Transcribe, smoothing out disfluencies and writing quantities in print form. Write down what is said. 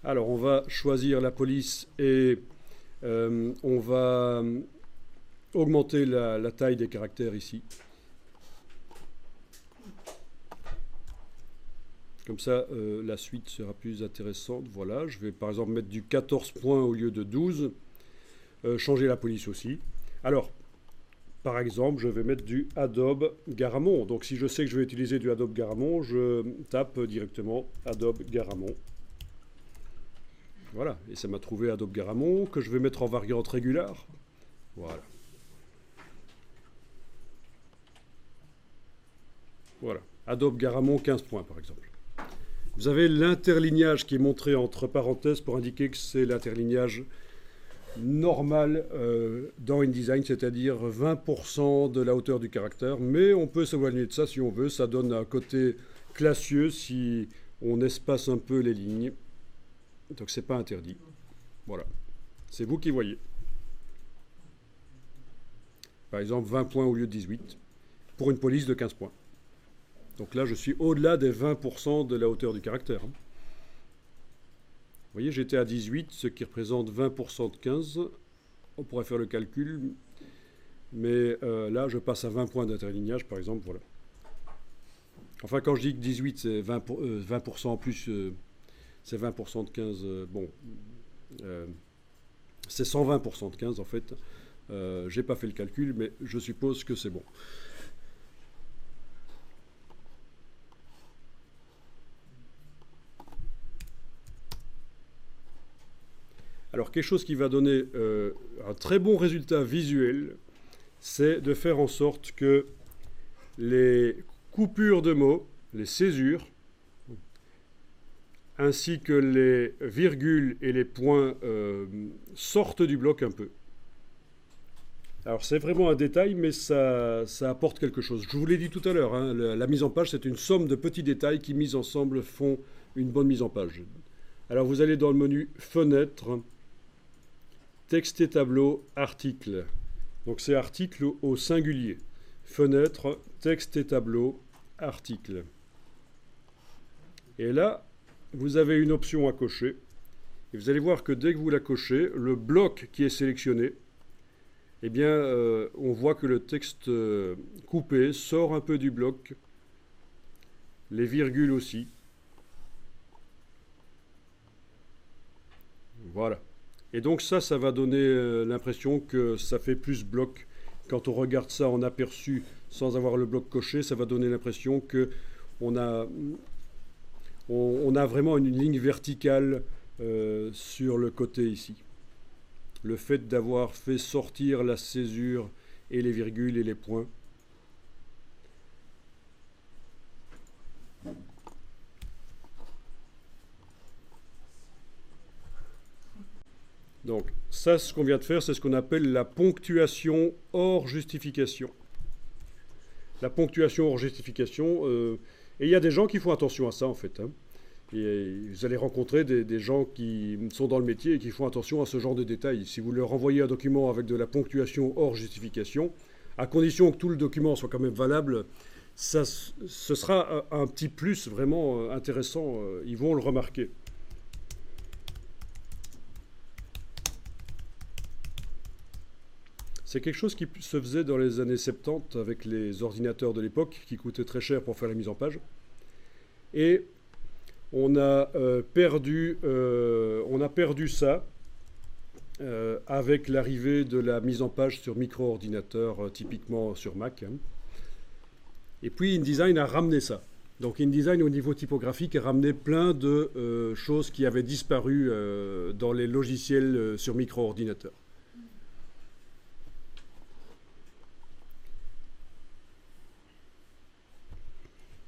Alors, on va choisir la police et on va augmenter la taille des caractères ici. Comme ça, la suite sera plus intéressante. Voilà, je vais par exemple mettre du 14 points au lieu de 12. Changer la police aussi. Alors, par exemple, je vais mettre du Adobe Garamond. Donc, si je sais que je vais utiliser du Adobe Garamond, je tape directement Adobe Garamond. Voilà, et ça m'a trouvé Adobe Garamond, que je vais mettre en variante régulière. Voilà. Voilà, Adobe Garamond 15 points par exemple. Vous avez l'interlignage qui est montré entre parenthèses pour indiquer que c'est l'interlignage normal dans InDesign, c'est-à-dire 20% de la hauteur du caractère, mais on peut s'éloigner de ça si on veut. Ça donne un côté classieux si on espace un peu les lignes. Donc c'est pas interdit. Voilà. C'est vous qui voyez. Par exemple, 20 points au lieu de 18 pour une police de 15 points. Donc là, je suis au-delà des 20% de la hauteur du caractère. Vous voyez, j'étais à 18, ce qui représente 20% de 15. On pourrait faire le calcul. Mais là, je passe à 20 points d'interlignage, par exemple. Voilà. Enfin, quand je dis que 18, c'est 20% en plus, c'est 20% de 15. Bon, c'est 120% de 15, en fait. Je n'ai pas fait le calcul, mais je suppose que c'est bon. Alors, quelque chose qui va donner un très bon résultat visuel, c'est de faire en sorte que les coupures de mots, les césures, ainsi que les virgules et les points sortent du bloc un peu. Alors, c'est vraiment un détail, mais ça apporte quelque chose. Je vous l'ai dit tout à l'heure, hein, la mise en page, c'est une somme de petits détails qui, mis ensemble, font une bonne mise en page. Alors, vous allez dans le menu « Fenêtre », texte et tableau, article. Donc c'est article au singulier. Fenêtre, texte et tableau, article. Et là, vous avez une option à cocher. Et vous allez voir que dès que vous la cochez, le bloc qui est sélectionné, eh bien, on voit que le texte coupé sort un peu du bloc. Les virgules aussi. Voilà. Et donc ça va donner l'impression que ça fait plus bloc. Quand on regarde ça en aperçu sans avoir le bloc coché, ça va donner l'impression qu'on a vraiment une ligne verticale sur le côté ici. Le fait d'avoir fait sortir la césure et les virgules et les points. Donc ça, ce qu'on vient de faire, c'est ce qu'on appelle la ponctuation hors justification. La ponctuation hors justification, et il y a des gens qui font attention à ça en fait. Hein. Et vous allez rencontrer des gens qui sont dans le métier et qui font attention à ce genre de détails. Si vous leur envoyez un document avec de la ponctuation hors justification, à condition que tout le document soit quand même valable, ce sera un petit plus vraiment intéressant. Ils vont le remarquer. C'est quelque chose qui se faisait dans les années 70 avec les ordinateurs de l'époque qui coûtaient très cher pour faire la mise en page. Et on a perdu ça avec l'arrivée de la mise en page sur micro-ordinateur, typiquement sur Mac. Hein. Et puis InDesign a ramené ça. Donc InDesign au niveau typographique a ramené plein de choses qui avaient disparu dans les logiciels sur micro-ordinateur.